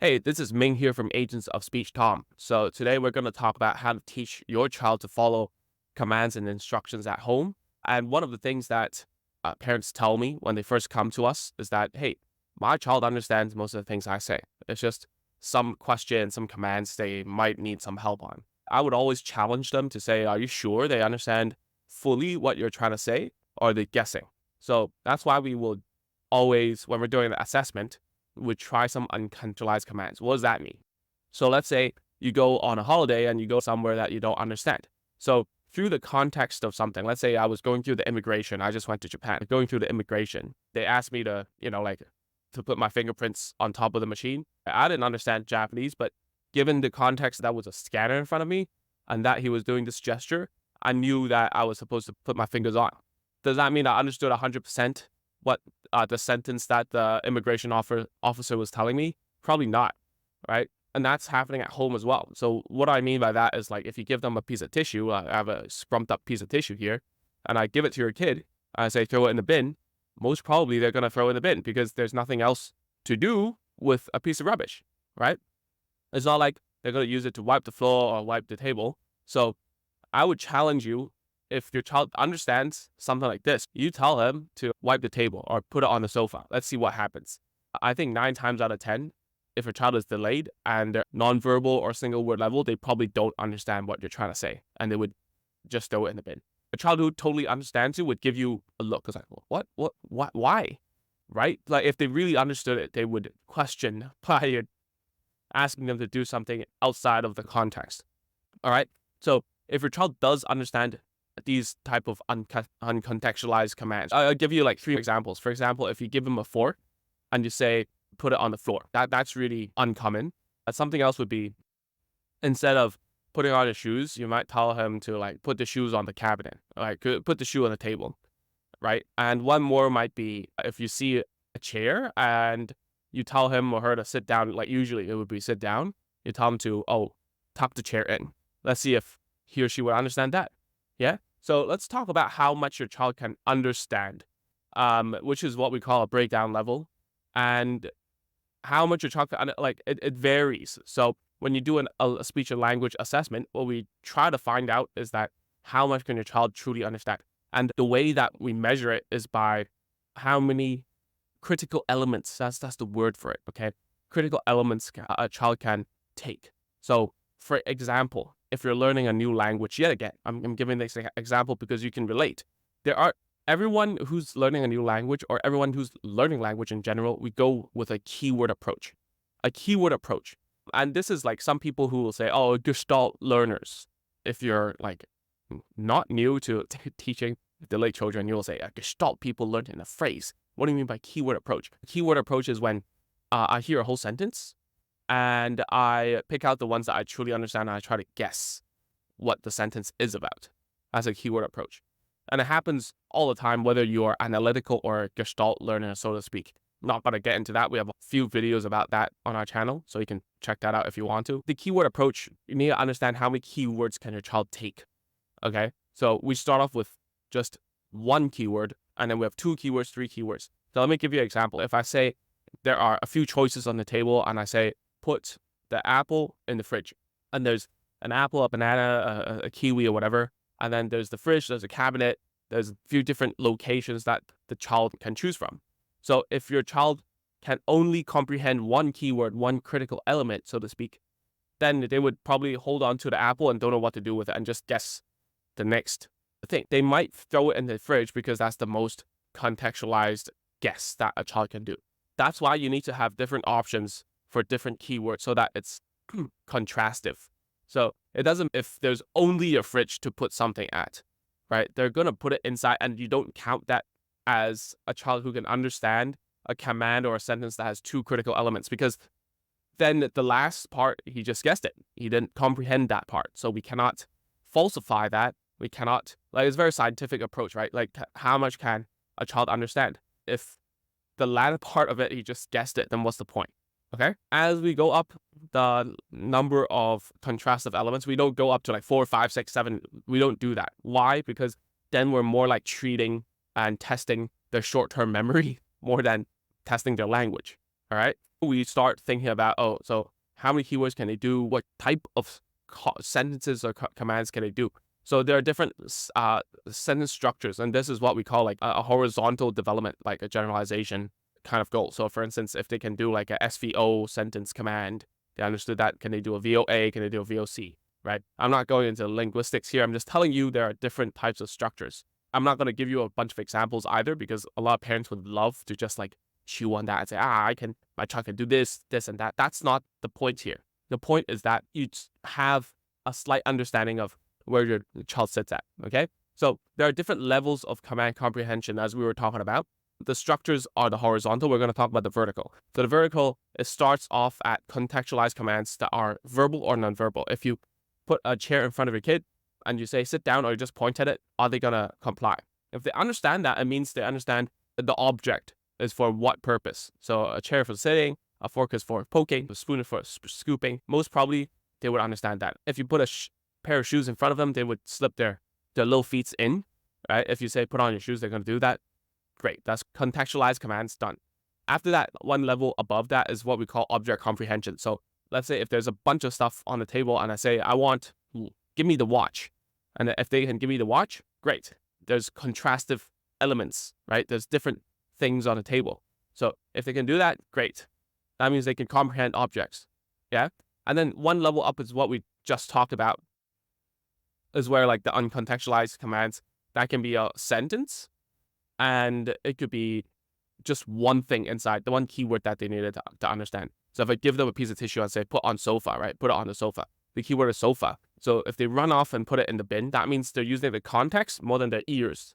Hey, this is Ming here from Agents of Speech.com. So today we're going to talk about how to teach your child to follow commands and instructions at home. And one of the things that parents tell me when they first come to us is that, hey, my child understands most of the things I say. It's just some questions, some commands they might need some help on. I would always challenge them to say, are you sure they understand fully what you're trying to say, or are they guessing? So that's why we will always, when we're doing the assessment, would try some uncontrollized commands. What does that mean? So let's say you go on a holiday and you go somewhere that you don't understand. So through the context of something, let's say I was going through the immigration. I just went to Japan. Going through the immigration, they asked me to, to put my fingerprints on top of the machine. I didn't understand Japanese, but given the context that was a scanner in front of me and that he was doing this gesture, I knew that I was supposed to put my fingers on. Does that mean I understood 100% what the sentence that the immigration officer was telling me? Probably not, right? And that's happening at home as well. So what I mean by that is, like, if you give them a piece of tissue, I have a scrumped up piece of tissue here, and I give it to your kid, I say throw it in the bin, most probably they're going to throw it in the bin because there's nothing else to do with a piece of rubbish, right? It's not like they're going to use it to wipe the floor or wipe the table. So I would challenge you, if your child understands something like this, you tell them to wipe the table or put it on the sofa. Let's see what happens. I think 9 times out of 10, if a child is delayed and they're nonverbal or single word level, they probably don't understand what you're trying to say and they would just throw it in the bin. A child who totally understands you would give you a look. It's like, what, why? Right? Like, if they really understood it, they would question why you're asking them to do something outside of the context. All right. So if your child does understand these type of uncontextualized commands, I'll give you like 3 examples. For example, if you give them a fork and you say, put it on the floor, that's really uncommon. Something else would be, instead of putting on his shoes, you might tell him to, like, put the shoes on the cabinet, like put the shoe on the table, right? And one more might be, if you see a chair and you tell him or her to sit down, like usually it would be sit down, you tell him to, tuck the chair in. Let's see if he or she would understand that. Yeah. So let's talk about how much your child can understand, which is what we call a breakdown level, and how much your child can, like, it varies. So when you do a speech and language assessment, what we try to find out is that how much can your child truly understand, and the way that we measure it is by how many critical elements. That's the word for it. Okay, critical elements a child can take. So, for example, if you're learning a new language, yet again, I'm giving this example because you can relate. Everyone who's learning a new language, or everyone who's learning language in general, we go with a keyword approach. A keyword approach. And this is like some people who will say, oh, Gestalt learners. If you're like not new to teaching delayed children, you'll say, Gestalt people learn in a phrase. What do you mean by keyword approach? A keyword approach is when I hear a whole sentence and I pick out the ones that I truly understand and I try to guess what the sentence is about. That's a keyword approach. And it happens all the time, whether you're analytical or a Gestalt learner, so to speak. Not going to get into that. We have a few videos about that on our channel, so you can check that out if you want to. The keyword approach, you need to understand how many keywords can your child take. Okay? So we start off with just one keyword, and then we have 2 keywords, 3 keywords. So let me give you an example. If I say there are a few choices on the table, and I say, put the apple in the fridge, and there's an apple, a banana, a kiwi, or whatever, and then there's the fridge, there's a cabinet, there's a few different locations that the child can choose from. So if your child can only comprehend one keyword, one critical element, so to speak, then they would probably hold on to the apple and don't know what to do with it and just guess the next thing. They might throw it in the fridge because that's the most contextualized guess that a child can do. That's why you need to have different options for different keywords so that it's contrastive. So it doesn't, if there's only a fridge to put something at, right? They're going to put it inside, and you don't count that as a child who can understand a command or a sentence that has 2 critical elements, because then the last part, he just guessed it. He didn't comprehend that part. So we cannot falsify that. We cannot, like, it's a very scientific approach, right? Like, how much can a child understand? If the latter part of it, he just guessed it, then what's the point? Okay. As we go up the number of contrastive elements, we don't go up to like 4, 5, 6, 7. We don't do that. Why? Because then we're more like treating and testing their short-term memory more than testing their language. All right. we start thinking about, oh, so how many keywords can they do? What type of sentences or commands can they do? So there are different sentence structures, and this is what we call like a horizontal development, like a generalization kind of goal. So for instance, if they can do like a SVO sentence command, they understood that. Can they do a VOA? Can they do a VOC? Right? I'm not going into linguistics here. I'm just telling you there are different types of structures. I'm not going to give you a bunch of examples either, because a lot of parents would love to just like chew on that and say, my child can do this, this, and that. That's not the point here. The point is that you have a slight understanding of where your child sits at, okay? So there are different levels of command comprehension, as we were talking about. The structures are the horizontal. We're going to talk about the vertical. So the vertical, it starts off at contextualized commands that are verbal or nonverbal. If you put a chair in front of your kid and you say, sit down, or you just point at it, are they going to comply? If they understand that, it means they understand the object is for what purpose. So a chair for sitting, a fork is for poking, a spoon is for scooping. Most probably, they would understand that. If you put a pair of shoes in front of them, they would slip their little feet in, right? If you say, put on your shoes, they're going to do that. Great. That's contextualized commands done. After that, one level above that is what we call object comprehension. So let's say if there's a bunch of stuff on the table and I say, give me the watch. And if they can give me the watch, great. There's contrastive elements, right? There's different things on the table. So if they can do that, great. That means they can comprehend objects. Yeah. And then one level up is what we just talked about, is where like the uncontextualized commands, that can be a sentence, and it could be just one thing inside, the one keyword that they needed to understand. So if I give them a piece of tissue and say, put on sofa, right? Put it on the sofa. The keyword is sofa. So if they run off and put it in the bin, that means they're using the context more than their ears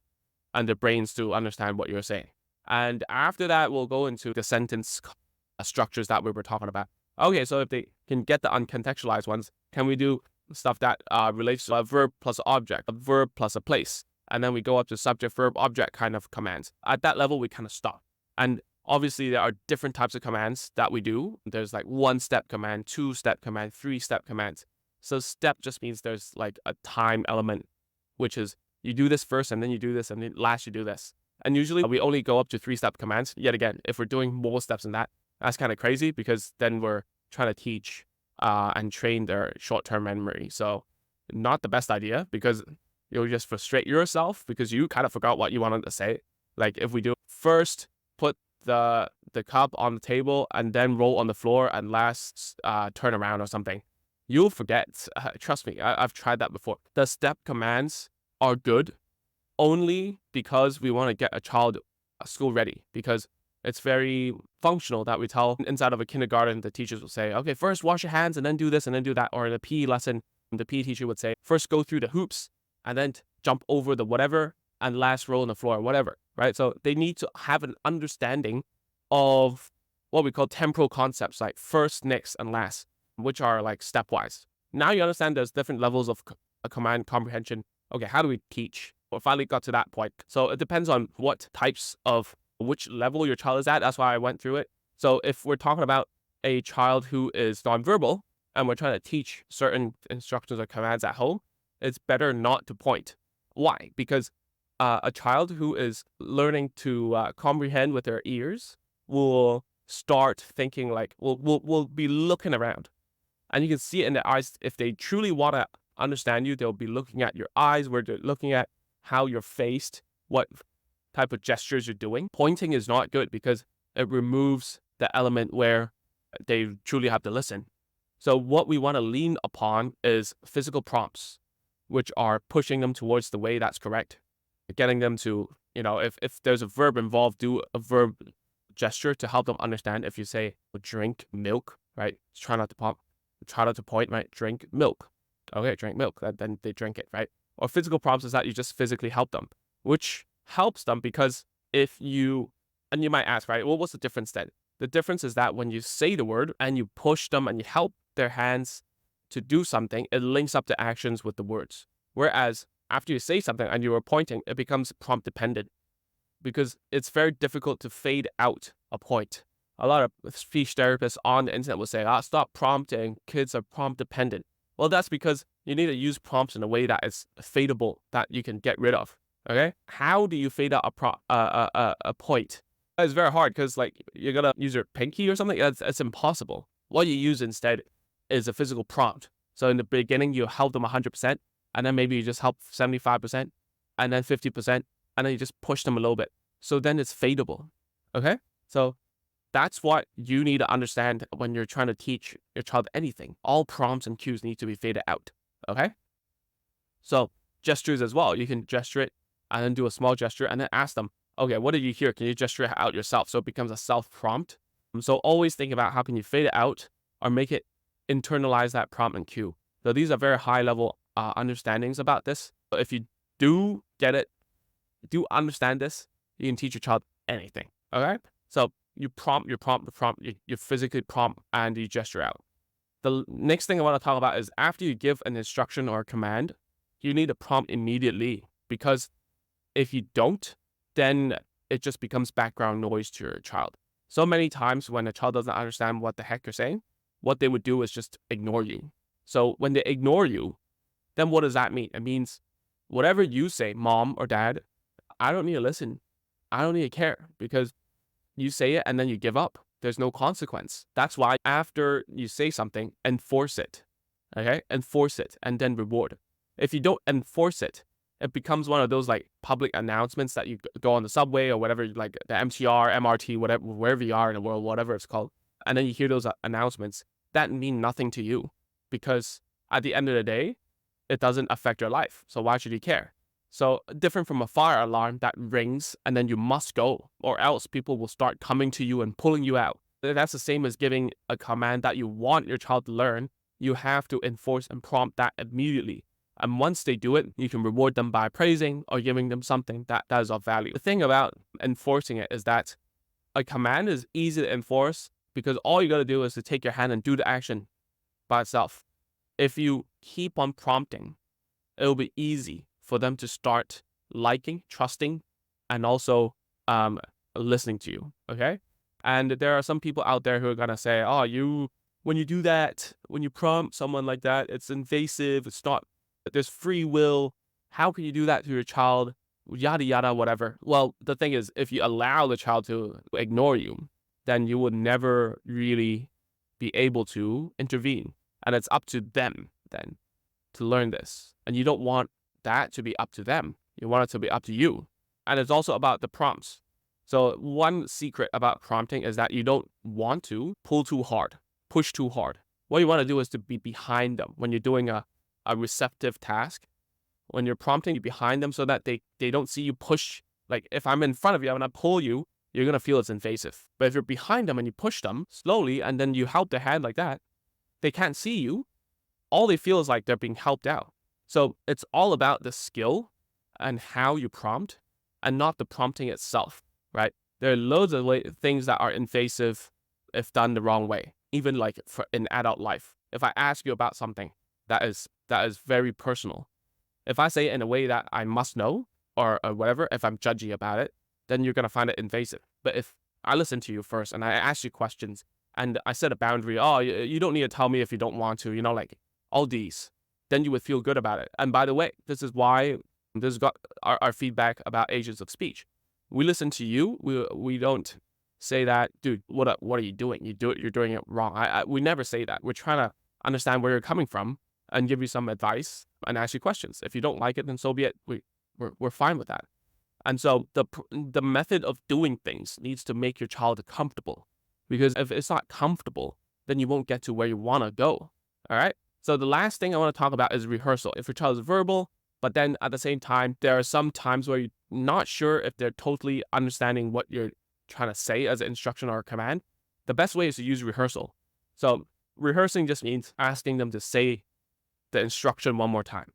and their brains to understand what you're saying. And after that, we'll go into the sentence structures that we were talking about. Okay, so if they can get the uncontextualized ones, can we do stuff that relates to a verb plus object, a verb plus a place? And then we go up to subject, verb, object kind of commands. At that level, we kind of stop. And obviously, there are different types of commands that we do. There's like 1-step command, 2-step command, 3-step commands. So step just means there's like a time element, which is you do this first and then you do this and then last you do this. And usually we only go up to 3-step commands. Yet again, if we're doing more steps than that, that's kind of crazy, because then we're trying to teach and train their short-term memory. So not the best idea, because you'll just frustrate yourself because you kind of forgot what you wanted to say. Like if we do first put the cup on the table and then roll on the floor and last turn around or something, you'll forget. Trust me, I've tried that before. The step commands are good only because we want to get a child school ready, because it's very functional that we tell inside of a kindergarten, the teachers will say, okay, first wash your hands and then do this and then do that. Or in a PE lesson, the PE teacher would say, first go through the hoops and then jump over the whatever and last roll on the floor, whatever, right? So they need to have an understanding of what we call temporal concepts, like first, next, and last, which are like stepwise. Now you understand there's different levels of a command comprehension. Okay, how do we teach? We finally got to that point. So it depends on what types of which level your child is at. That's why I went through it. So if we're talking about a child who is nonverbal and we're trying to teach certain instructions or commands at home, it's better not to point. Why? Because a child who is learning to comprehend with their ears will start thinking like, will be looking around. And you can see it in their eyes. If they truly want to understand you, they'll be looking at your eyes, where they're looking at how you're faced, what type of gestures you're doing. Pointing is not good because it removes the element where they truly have to listen. So what we want to lean upon is physical prompts, which are pushing them towards the way that's correct. Getting them to, if there's a verb involved, do a verb gesture to help them understand. If you say, drink milk, right? Try not to point, right? Drink milk. Okay, drink milk. Then they drink it, right? Or physical prompts is that you just physically help them, which helps them because and you might ask, right? Well, what's the difference then? The difference is that when you say the word and you push them and you help their hands to do something, it links up the actions with the words. Whereas after you say something and you are pointing, it becomes prompt dependent, because it's very difficult to fade out a point. A lot of speech therapists on the internet will say, stop prompting, kids are prompt dependent. Well, that's because you need to use prompts in a way that is fadeable, that you can get rid of. Okay? How do you fade out a point? It's very hard because like you're gonna use your pinky or something. That's impossible. What you use instead is a physical prompt. So in the beginning, you help them 100%, and then maybe you just help 75%, and then 50%, and then you just push them a little bit. So then it's fadeable. Okay? So that's what you need to understand when you're trying to teach your child anything. All prompts and cues need to be faded out. Okay? So gestures as well. You can gesture it and then do a small gesture and then ask them, okay, what did you hear? Can you gesture it out yourself? So it becomes a self prompt. So always think about how can you fade it out or make it internalize that prompt and cue. So these are very high level understandings about this. So if you do get it, do understand this, you can teach your child anything. Okay? So you prompt, you physically prompt and you gesture out. The next thing I want to talk about is after you give an instruction or a command, you need to prompt immediately, because if you don't, then it just becomes background noise to your child. So many times when a child doesn't understand what the heck you're saying, what they would do is just ignore you. So when they ignore you, then what does that mean? It means whatever you say, mom or dad, I don't need to listen. I don't need to care, because you say it and then you give up. There's no consequence. That's why after you say something, enforce it. Okay? Enforce it and then reward. If you don't enforce it, it becomes one of those like public announcements that you go on the subway or whatever, like the MTR, MRT, whatever, wherever you are in the world, whatever it's called. And then you hear those announcements that mean nothing to you, because at the end of the day, it doesn't affect your life. So why should you care? So different from a fire alarm that rings and then you must go, or else people will start coming to you and pulling you out. That's the same as giving a command that you want your child to learn. You have to enforce and prompt that immediately. And once they do it, you can reward them by praising or giving them something that is of value. The thing about enforcing it is that a command is easy to enforce because all you got to do is to take your hand and do the action by itself. If you keep on prompting, it'll be easy for them to start liking, trusting, and also listening to you. Okay? And there are some people out there who are gonna say, "Oh, when you do that, when you prompt someone like that, it's invasive. It's not. There's free will. How can you do that to your child? Yada yada, whatever." Well, the thing is, if you allow the child to ignore you, then you would never really be able to intervene, and it's up to them then to learn this. And you don't want that to be up to them. You want it to be up to you. And it's also about the prompts. So one secret about prompting is that you don't want to pull too hard, push too hard. What you want to do is to be behind them when you're doing a receptive task. When you're prompting, you're behind them so that they don't see you push. Like if I'm in front of you and I pull you, you're going to feel it's invasive. But if you're behind them and you push them slowly and then you help their hand like that, they can't see you. All they feel is like they're being helped out. So it's all about the skill and how you prompt and not the prompting itself, right? There are loads of things that are invasive if done the wrong way, even like in adult life. If I ask you about something that is very personal, if I say it in a way that I must know or whatever, if I'm judgy about it, then you're going to find it invasive. But if I listen to you first and I ask you questions and I set a boundary, you don't need to tell me if you don't want to, like all these, then you would feel good about it. And by the way, this is why this got our feedback about agents of speech. We listen to you. We don't say that, dude, what are you doing? You're doing it wrong. We never say that. We're trying to understand where you're coming from and give you some advice and ask you questions. If you don't like it, then so be it. We're fine with that. And so the method of doing things needs to make your child comfortable, because if it's not comfortable, then you won't get to where you want to go. All right. So the last thing I want to talk about is rehearsal. If your child is verbal, but then at the same time, there are some times where you're not sure if they're totally understanding what you're trying to say as an instruction or a command, the best way is to use rehearsal. So rehearsing just means asking them to say the instruction one more time,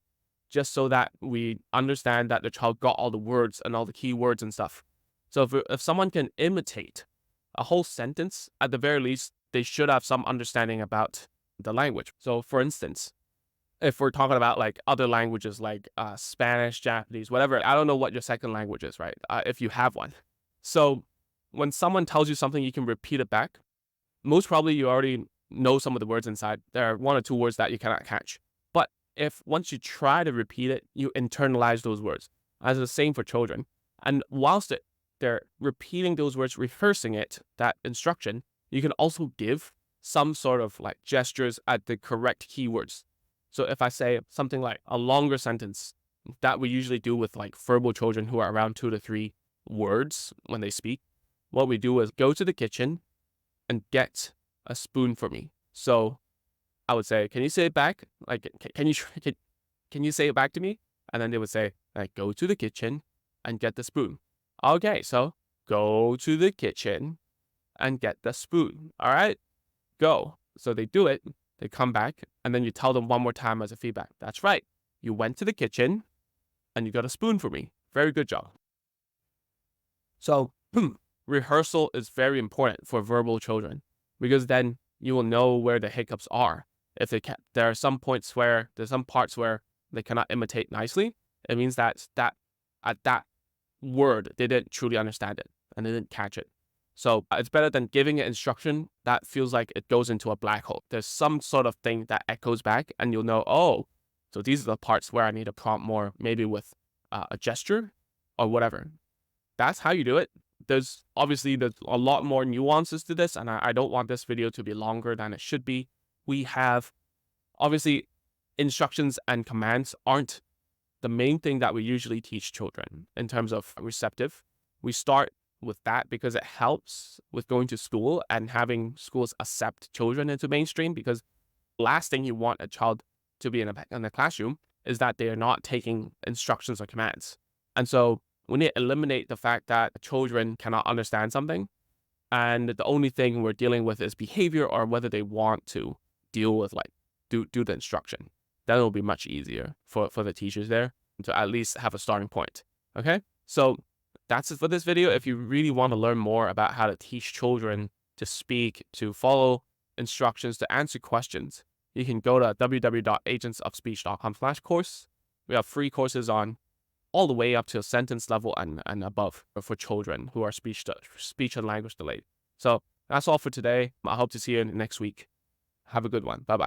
just so that we understand that the child got all the words and all the key words and stuff. So if someone can imitate a whole sentence, at the very least, they should have some understanding about the language. So for instance, if we're talking about like other languages like Spanish, Japanese, whatever, I don't know what your second language is, right? If you have one. So when someone tells you something, you can repeat it back. Most probably you already know some of the words inside. There are one or two words that you cannot catch. But if once you try to repeat it, you internalize those words. As the same for children. And whilst they're repeating those words, rehearsing it, that instruction, you can also give some sort of like gestures at the correct keywords. So if I say something like a longer sentence, that we usually do with like verbal children who are around 2 to 3 words when they speak, what we do is go to the kitchen and get a spoon for me. So I would say, can you say it back? Like, can you say it back to me? And then they would say, like, go to the kitchen and get the spoon. Okay, so go to the kitchen and get the spoon. All right, go. So they do it, they come back, and then you tell them one more time as a feedback. That's right. You went to the kitchen and you got a spoon for me. Very good job. So rehearsal is very important for verbal children because then you will know where the hiccups are. If there are some parts where they cannot imitate nicely, it means that at that word they didn't truly understand it and they didn't catch it. So it's better than giving an instruction that feels like it goes into a black hole. There's some sort of thing that echoes back and you'll know, oh, so these are the parts where I need to prompt more, maybe with a gesture or whatever. That's how you do it. There's a lot more nuances to this, and I don't want this video to be longer than it should be. We have, obviously, instructions and commands aren't the main thing that we usually teach children in terms of receptive. We start with that because it helps with going to school and having schools accept children into mainstream, because last thing you want a child to be in a classroom is that they are not taking instructions or commands. And so we need to eliminate the fact that children cannot understand something and the only thing we're dealing with is behavior or whether they want to deal with like do the instruction. Then it'll be much easier for the teachers there to at least have a starting point. Okay, so that's it for this video. If you really want to learn more about how to teach children to speak, to follow instructions, to answer questions, you can go to www.agentsofspeech.com/course. We have free courses on all the way up to sentence level and above for children who are speech and language delayed. So that's all for today. I hope to see you next week. Have a good one. Bye-bye.